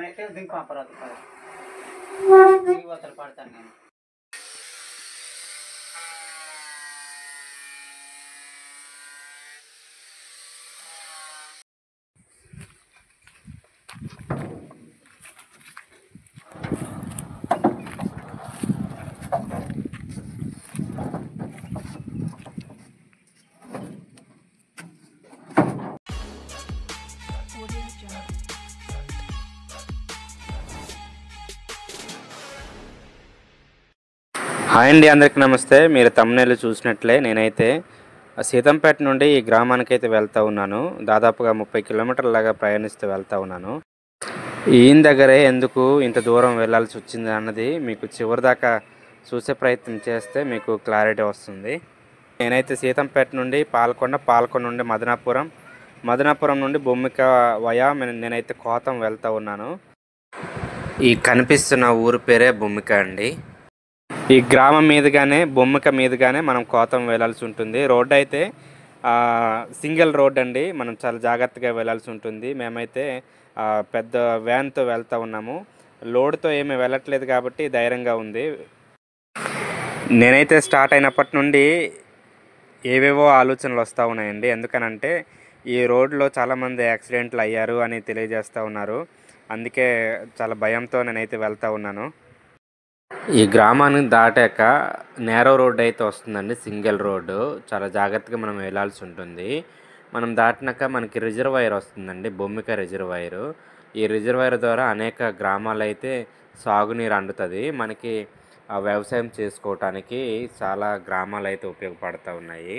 అయితే దింకు అపరాధ పడతాను నేను. హాయ్ అండి, అందరికీ నమస్తే. మీరు తమ్ముళ్ళు చూసినట్లే నేనైతే సీతంపేట నుండి ఈ గ్రామానికి అయితే వెళ్తూ ఉన్నాను. దాదాపుగా 30 కిలోమీటర్లలాగా ప్రయాణిస్తూ వెళ్తూ ఉన్నాను. ఈయన దగ్గరే ఎందుకు ఇంత దూరం వెళ్ళాల్సి వచ్చింది అన్నది మీకు చివరి దాకా చూసే ప్రయత్నం చేస్తే మీకు క్లారిటీ వస్తుంది. నేనైతే సీతంపేట నుండి పాలకొండ నుండి మదనాపురం నుండి బొమ్మిక వయా నేనైతే కోతం వెళ్తూ ఉన్నాను. ఈ కనిపిస్తున్న ఊరు పేరే బొమ్మిక అండి. ఈ గ్రామం మీదుగానే బొమ్మిక మీదుగానే మనం కోతం వెళ్ళాల్సి ఉంటుంది. రోడ్డు అయితే సింగిల్ రోడ్ అండి. మనం చాలా జాగ్రత్తగా వెళ్ళాల్సి ఉంటుంది. మేమైతే పెద్ద వ్యాన్తో వెళ్తూ ఉన్నాము. లోడ్తో ఏమీ వెళ్ళట్లేదు కాబట్టి ధైర్యంగా ఉంది. నేనైతే స్టార్ట్ అయినప్పటి నుండి ఏవేవో ఆలోచనలు వస్తూ ఉన్నాయండి. ఎందుకనంటే ఈ రోడ్లో చాలామంది యాక్సిడెంట్లు అయ్యారు అని తెలియజేస్తూ ఉన్నారు. అందుకే చాలా భయంతో నేనైతే వెళ్తూ ఉన్నాను. ఈ గ్రామాన్ని దాటాక నేరో రోడ్ అయితే వస్తుందండి, సింగిల్ రోడ్డు. చాలా జాగ్రత్తగా మనం వెళ్ళాల్సి ఉంటుంది. మనం దాటినాక మనకి రిజర్వాయర్ వస్తుందండి, బొమ్మిక రిజర్వాయరు. ఈ రిజర్వాయర్ ద్వారా అనేక గ్రామాలు అయితే సాగునీరు అందుతుంది. మనకి వ్యవసాయం చేసుకోవటానికి చాలా గ్రామాలు అయితే ఉపయోగపడుతూ ఉన్నాయి.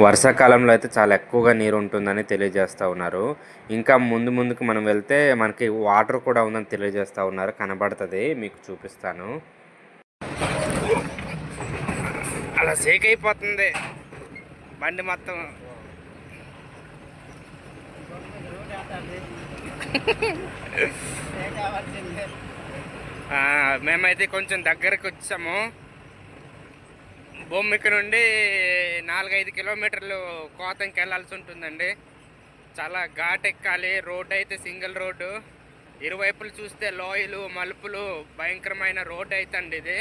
వర్షాకాలంలో అయితే చాలా ఎక్కువగా నీరు ఉంటుందని తెలియజేస్తూ ఉన్నారు. ఇంకా ముందుకు మనం వెళ్తే మనకి వాటర్ కూడా ఉందని తెలియజేస్తూ ఉన్నారు. కనబడుతుంది, మీకు చూపిస్తాను. అలా షేక్ అయిపోతుంది బండి మొత్తం. మేమైతే కొంచెం దగ్గరకు వచ్చాము. బొమ్మిక నుండి 4-5 కిలోమీటర్లు కోతంకి వెళ్ళాల్సి ఉంటుందండి. చాలా ఘాట్ ఎక్కాలి. రోడ్డు అయితే సింగిల్ రోడ్డు. ఇరువైపులు చూస్తే లోయలు, మలుపులు, భయంకరమైన రోడ్డు అయితే అండి ఇది.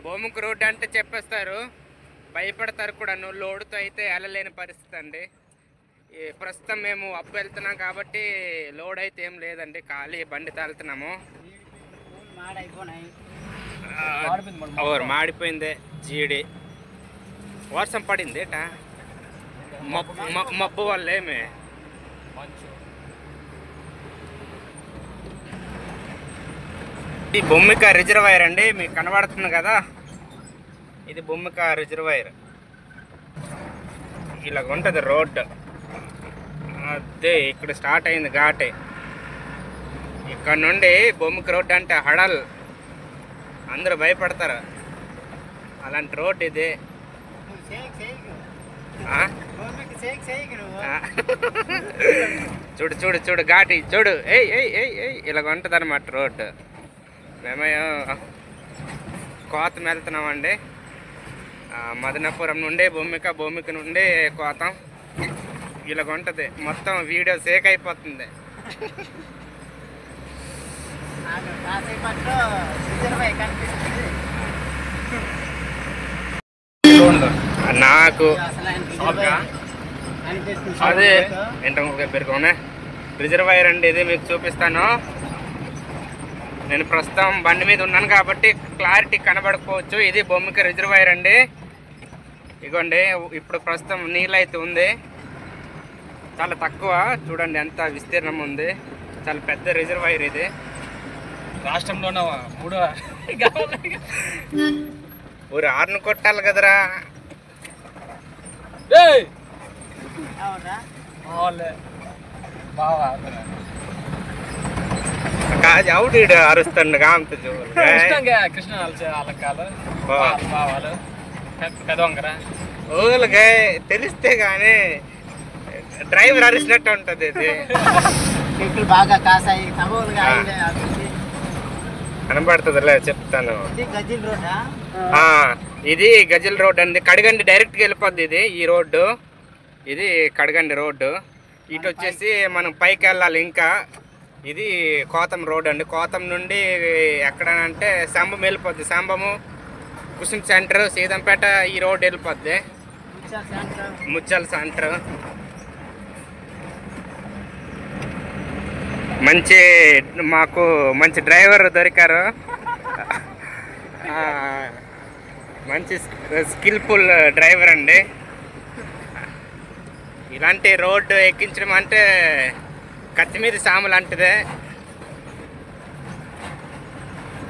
బొమ్మిక రోడ్డు అంటే చెప్పేస్తారు, భయపడతారు కూడా. లోడుతో అయితే వెళ్ళలేని పరిస్థితి అండి. ప్రస్తుతం మేము అప్పు వెళ్తున్నాం కాబట్టి లోడ్ అయితే ఏం లేదండి, ఖాళీ బండి తాళ్తున్నాము. మాడిపోయిందే జీడి. వర్షం పడింది ఏటా, మబ్బు వల్ల ఏమి. ఈ బొమ్మిక రిజర్వాయర్ అండి, మీకు కనబడుతుంది కదా, ఇది బొమ్మిక రిజర్వాయర్. ఇలాగ ఉంటుంది రోడ్డు. అదే ఇక్కడ స్టార్ట్ అయింది ఘాటే. ఇక్కడ నుండి బొమ్మిక రోడ్డు అంటే హడల్, అందరూ భయపడతారు. అలాంటి రోడ్డు ఇది. చూడు చూడు చూడు ఘాటి చూడు. ఇలాగ ఉంటుంది అనమాట రోడ్డు. మేమేమో కోతం వెళ్తున్నామండి. మదనాపురం నుండి బొమ్మిక నుండి కోతం. ఇలాగ ఉంటుంది మొత్తం. వీడియో షేక్ అయిపోతుంది. నాకు అదే ఏంటంటే పెరుగునే రిజర్వాయర్ అండి ఇది, మీకు చూపిస్తాను. నేను ప్రస్తుతం బండి మీద ఉన్నాను కాబట్టి క్లారిటీ కనబడకపోవచ్చు. ఇది బొమ్మిక రిజర్వాయర్ అండి. ఇగోండి ఇప్పుడు ప్రస్తుతం నీళ్ళు అయితే ఉంది, చాలా తక్కువ. చూడండి ఎంత విస్తీర్ణం ఉంది. చాలా పెద్ద రిజర్వాయర్ ఇది. రాష్ట్రంలో 3 ఊరు 6 కొట్టాలి కదరా. అవుడు అరుస్తాడు కాంత కృష్ణ పెదవంకరా ఊళ్ళకే తెలిస్తే గానీ డ్రైవర్ అరిసినట్టు ఉంటుంది. ఇది బాగా కాసాయి కనబడుతుందిలే, చెప్తాను. ఇది గజిల్ రోడ్ అండి. కడిగండి డైరెక్ట్గా వెళ్ళిపోద్ది ఇది. ఈ రోడ్డు ఇది కడగండి రోడ్డు. ఇటు వచ్చేసి మనం పైకి వెళ్ళాలి. ఇంకా ఇది కోతం రోడ్ అండి. కోతం నుండి ఎక్కడనంటే సంబం వెళ్ళిపోద్ది. సంబము, కుసుమ్ సెంటర్, సీతంపేట ఈ రోడ్ వెళ్ళిపోద్ది. ముచ్చల్ సెంటర్. మాకు మంచి డ్రైవర్ దొరికారు. మంచి స్కిల్ఫుల్ డ్రైవర్ అండి. ఇలాంటి రోడ్డు ఎక్కించడం అంటే కత్తి మీద సాము లాంటిదే.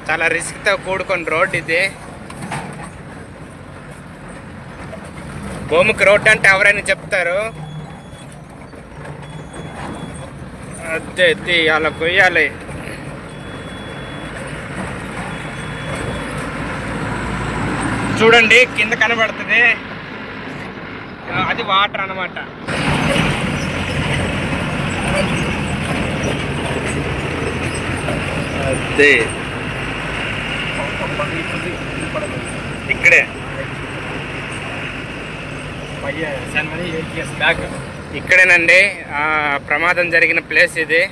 చాలా రిస్క్తో కూడుకున్న రోడ్ ఇది. గోముఖ రోడ్ అంటే ఎవరైనా చెప్తారు. అదే అలా కొయ్యాలి. చూడండి కింద కనబడుతుంది, అది వాటర్ అన్నమాట. అదే ఇక్కడే ఇక్కడేనండి ప్రమాదం జరిగిన ప్లేస్ ఇది.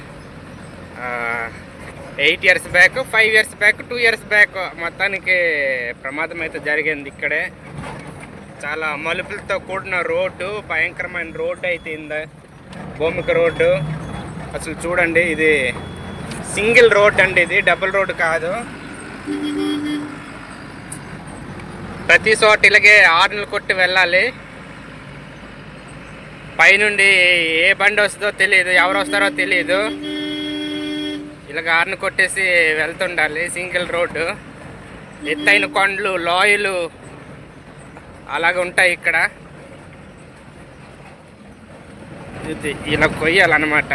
8 years back, 5 years back, 2 years back మొత్తానికి ప్రమాదం అయితే జరిగింది ఇక్కడే. చాలా మలుపులతో కూడిన రోడ్డు, భయంకరమైన రోడ్డు అయితే ఇందా గోముఖ రోడ్డు. అసలు చూడండి, ఇది సింగిల్ రోడ్ అండి, ఇది డబుల్ రోడ్ కాదు. ప్రతి చోట ఇలాగే హార్న్లు కొట్టి వెళ్ళాలి. పైనుండి ఏ బండి వస్తుందో తెలియదు, ఎవరు వస్తారో తెలియదు. ఇలాగ హార్న్ కొట్టేసి వెళ్తుండాలి. సింగిల్ రోడ్డు, ఎత్తైన కొండలు, లోయలు అలాగ ఉంటాయి ఇక్కడ. ఇది ఇలా కొయ్యాలన్నమాట.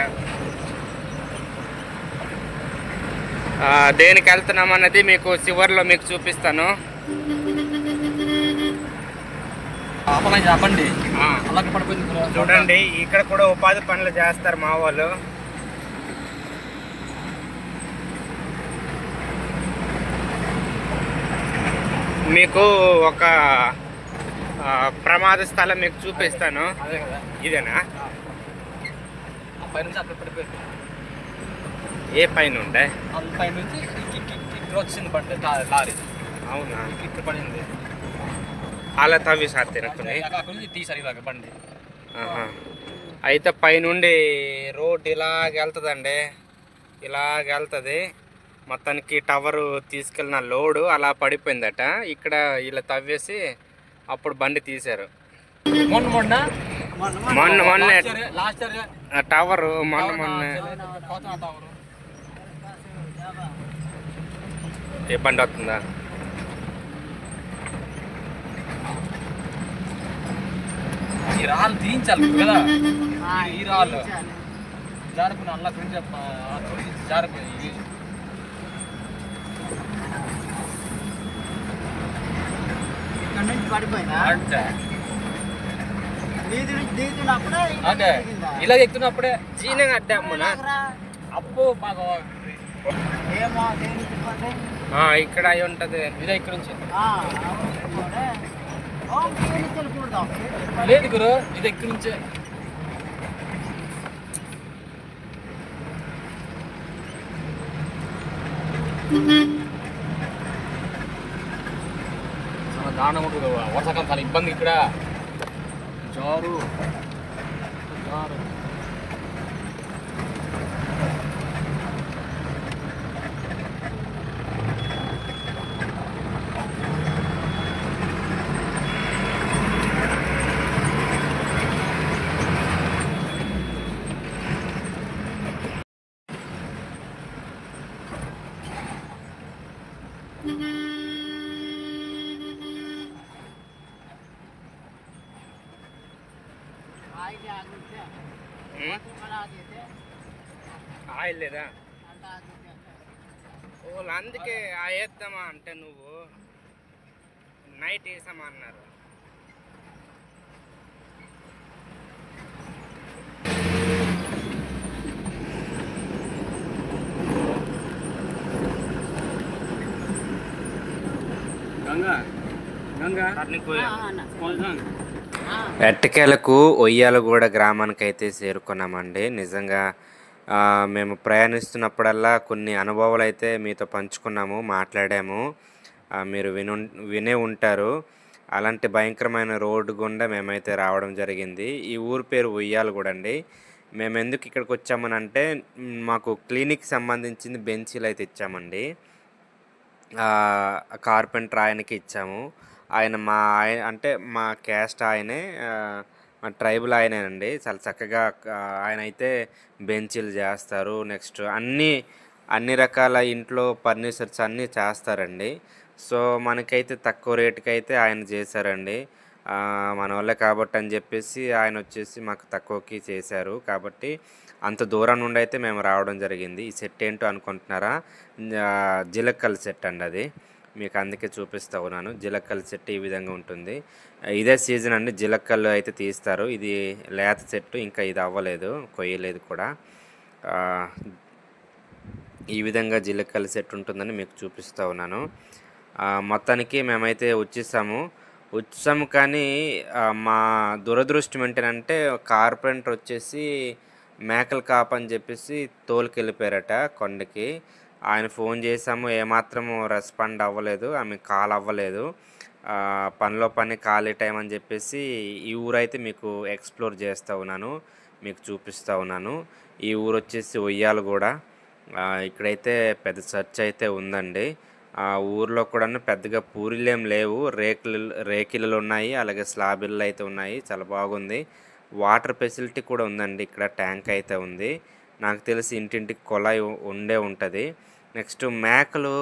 దేనికి వెళ్తున్నాం అన్నది మీకు చివరిలో మీకు చూపిస్తాను. చూడండి, ఇక్కడ కూడా ఉపాధి పనులు చేస్తారు మా వాళ్ళు. మీకు ఒక ప్రమాద స్థలం మీకు చూపిస్తాను. ఇదేనా? ఏ పైన ఉండే? వచ్చింది బండి లారీ. అవునా? ఇక్కడ పడింది. అలా తవ్వి సార్ తినకుని తీసారు బండి. అయితే పైనుండి రోడ్ ఇలాగ వెళ్తుందండి, ఇలాగ వెళ్తుంది. మొత్తానికి టవర్ తీసుకెళ్ళిన లోడు అలా పడిపోయిందట. ఇక్కడ ఇలా తవ్వేసి అప్పుడు బండి తీశారు. మొన్న టవర్ మొన్న ఏ బండి వస్తుందా? ఈ రాళ్ళు తీయించాలి కదా. ఈ రాళ్ళు జారిపోయిన అలా జారిపోయి ఇలా ఎక్కుతున్నప్పుడే చీన అడ్డామునా అప్పు బాగా ఇక్కడ అయి ఉంటది. ఇదే ఇక్కడ నుంచి లేదు గురు, ఇది ఎక్కడి నుంచే. చాలా దారుణం ఉంటుంది. వర్షాకాలం చాలా ఇబ్బంది ఇక్కడ. జారు జారు ఆయిల్ లేదా? వాళ్ళు అందుకే వేద్దామా అంటే నువ్వు నైట్ వేసామా అన్నారు. ఎట్టకేలకు ఒయ్యాలగూడ గ్రామానికి అయితే చేరుకున్నామండి. నిజంగా మేము ప్రయాణిస్తున్నప్పుడల్లా కొన్ని అనుభవాలు అయితే మీతో పంచుకున్నాము, మాట్లాడాము. మీరు వినే ఉంటారు. అలాంటి భయంకరమైన రోడ్డు గుండా మేమైతే రావడం జరిగింది. ఈ ఊరు పేరు ఉయ్యాలగూడ అండి. మేము ఎందుకు ఇక్కడికి వచ్చామనంటే మాకు క్లినిక్ సంబంధించింది బెంచీలు అయితే ఇచ్చామండి. కార్పెంటర్ ఆయనకి ఇచ్చాము. అంటే మా క్యాస్ట్ ఆయనే, మా ట్రైబల్ ఆయనేనండి. చాలా చక్కగా ఆయన అయితే బెంచీలు చేస్తారు. నెక్స్ట్ అన్ని రకాల ఇంట్లో ఫర్నిచర్స్ అన్నీ చేస్తారండి. సో మనకైతే తక్కువ రేటుకి అయితే ఆయన చేశారండి. మన వాళ్ళే కాబట్టి అని చెప్పేసి ఆయన వచ్చేసి మాకు తక్కువకి చేశారు. కాబట్టి అంత దూరం నుండి అయితే మేము రావడం జరిగింది. ఈ సెట్ ఏంటో అనుకుంటున్నారా? జిలక్కల్ సెట్ అండి అది. మీకు అందుకే చూపిస్తూ ఉన్నాను. జిలక్కల్ సెట్ ఈ విధంగా ఉంటుంది. ఇదే సీజన్ అండి, జిలక్కలు అయితే తీస్తారు. ఇది లేత చెట్టు, ఇంకా ఇది అవ్వలేదు, కొయ్యలేదు కూడా. ఈ విధంగా జిలక్కల సెట్ ఉంటుందని మీకు చూపిస్తూ ఉన్నాను. మొత్తానికి మేమైతే వచ్చేసాము కానీ మా దురదృష్టం ఏంటంటే కార్పెంటర్ వచ్చేసి మేకల కాపు అని చెప్పేసి తోలుకెళ్ళిపోయారట కొండకి. ఆయన ఫోన్ చేసాము, ఏమాత్రము రెస్పాండ్ అవ్వలేదు, ఆమె కాల్ అవ్వలేదు. పనిలో పని ఖాళీ టైం అని చెప్పేసి ఈ ఊరైతే మీకు ఎక్స్ప్లోర్ చేస్తూ ఉన్నాను, మీకు చూపిస్తూ ఉన్నాను. ఈ ఊరు వచ్చేసి ఉయ్యాలగూడ. ఇక్కడైతే పెద్ద చర్చ్ అయితే ఉందండి. ఆ ఊర్లో కూడా పెద్దగా పూరిలు ఏం లేవు, రేకిళ్ళు ఉన్నాయి, అలాగే స్లాబ్ ఇళ్ళు అయితే ఉన్నాయి. చాలా బాగుంది. వాటర్ ఫెసిలిటీ కూడా ఉందండి. ఇక్కడ ట్యాంక్ అయితే ఉంది. నాకు తెలిసి ఇంటింటికి కొలాయి ఉంటుంది. నెక్స్ట్ మేకలు,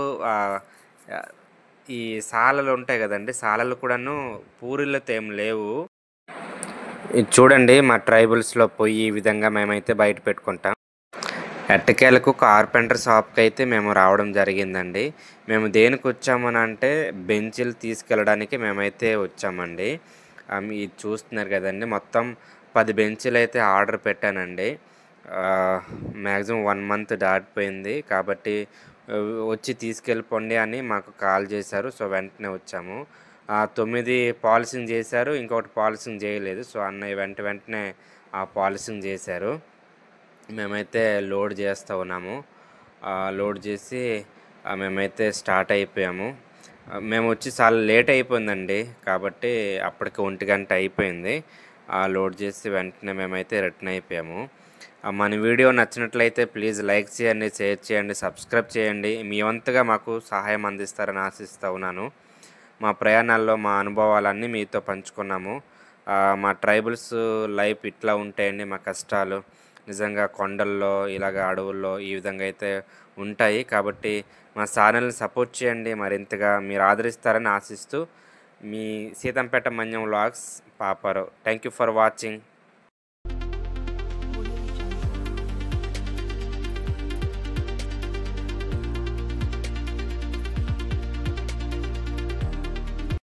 ఈ సాలలు ఉంటాయి కదండి, సాలలు కూడాను పూరిళ్ళతో ఏం లేవు. ఇది చూడండి, మా ట్రైబల్స్లో పోయి ఈ విధంగా మేమైతే బయట పెట్టుకుంటాం. ఎట్టకేలకు కార్పెంటర్ షాప్కి అయితే మేము రావడం జరిగిందండి. మేము దేనికి వచ్చామని అంటే బెంచీలు తీసుకెళ్ళడానికి మేమైతే వచ్చామండి. ఇది చూస్తున్నారు కదండి, మొత్తం 10 బెంచీలు అయితే ఆర్డర్ పెట్టానండి. మ్యాక్సిమం 1 మంత్ దాటిపోయింది కాబట్టి వచ్చి తీసుకెళ్ళిపోండి అని మాకు కాల్ చేశారు. సో వెంటనే వచ్చాము. 9 పాలిషింగ్ చేశారు, ఇంకొకటి పాలిషింగ్ చేయలేదు. సో అన్నయ్య వెంటనే ఆ పాలిషింగ్ చేశారు. మేమైతే లోడ్ చేస్తూ ఉన్నాము. లోడ్ చేసి మేమైతే స్టార్ట్ అయిపోయాము. మేము వచ్చి చాలా లేట్ అయిపోయిందండి, కాబట్టి అప్పటికి 1 గంట అయిపోయింది. లోడ్ చేసి వెంటనే మేమైతే రిటర్న్ అయిపోయాము. మన వీడియో నచ్చినట్లయితే ప్లీజ్ లైక్ చేయండి, షేర్ చేయండి, సబ్స్క్రైబ్ చేయండి. మీ వంతుగా మాకు సహాయం అందిస్తారని ఆశిస్తూ ఉన్నాను. మా ప్రయాణాల్లో మా అనుభవాలన్నీ మీతో పంచుకున్నాము. మా ట్రైబల్స్ లైఫ్ ఇట్లా ఉంటాయండి, మా కష్టాలు నిజంగా కొండల్లో, ఇలాగ అడవుల్లో ఈ విధంగా అయితే ఉంటాయి. కాబట్టి మా ఛానల్ని సపోర్ట్ చేయండి, మరింతగా మీరు ఆదరిస్తారని ఆశిస్తూ మీ Seethampeta Manyam vlogs Paparao. Thank you for watching.